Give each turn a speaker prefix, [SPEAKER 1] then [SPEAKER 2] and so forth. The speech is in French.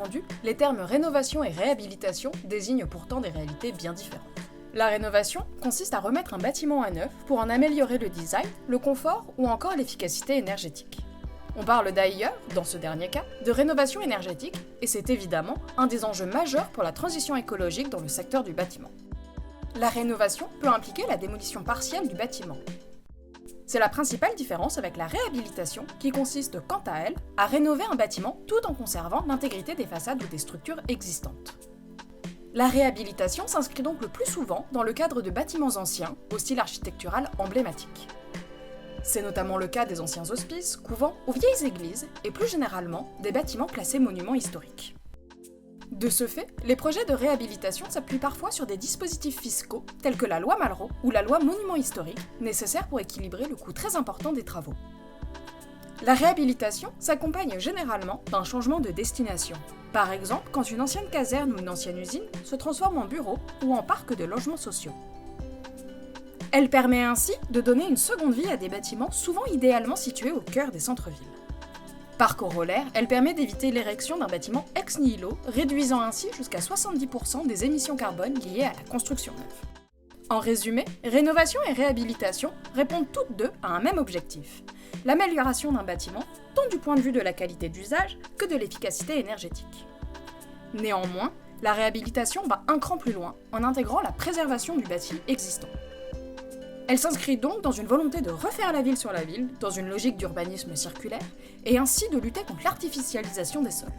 [SPEAKER 1] entendu, les termes rénovation et réhabilitation désignent pourtant des réalités bien différentes. La rénovation consiste à remettre un bâtiment à neuf pour en améliorer le design, le confort ou encore l'efficacité énergétique. On parle d'ailleurs, dans ce dernier cas, de rénovation énergétique, et c'est évidemment un des enjeux majeurs pour la transition écologique dans le secteur du bâtiment. La rénovation peut impliquer la démolition partielle du bâtiment. C'est la principale différence avec la réhabilitation qui consiste, quant à elle, à rénover un bâtiment tout en conservant l'intégrité des façades ou des structures existantes. La réhabilitation s'inscrit donc le plus souvent dans le cadre de bâtiments anciens, au style architectural emblématique. C'est notamment le cas des anciens hospices, couvents ou vieilles églises, et plus généralement des bâtiments classés monuments historiques. De ce fait, les projets de réhabilitation s'appuient parfois sur des dispositifs fiscaux, tels que la loi Malraux ou la loi Monuments historiques, nécessaires pour équilibrer le coût très important des travaux. La réhabilitation s'accompagne généralement d'un changement de destination. Par exemple, quand une ancienne caserne ou une ancienne usine se transforme en bureau ou en parc de logements sociaux. Elle permet ainsi de donner une seconde vie à des bâtiments souvent idéalement situés au cœur des centres-villes. Par corollaire, elle permet d'éviter l'érection d'un bâtiment ex nihilo, réduisant ainsi jusqu'à 70% des émissions carbone liées à la construction neuve. En résumé, rénovation et réhabilitation répondent toutes deux à un même objectif, l'amélioration d'un bâtiment, tant du point de vue de la qualité d'usage que de l'efficacité énergétique. Néanmoins, la réhabilitation va un cran plus loin en intégrant la préservation du bâti existant. Elle s'inscrit donc dans une volonté de refaire la ville sur la ville, dans une logique d'urbanisme circulaire, et ainsi de lutter contre l'artificialisation des sols.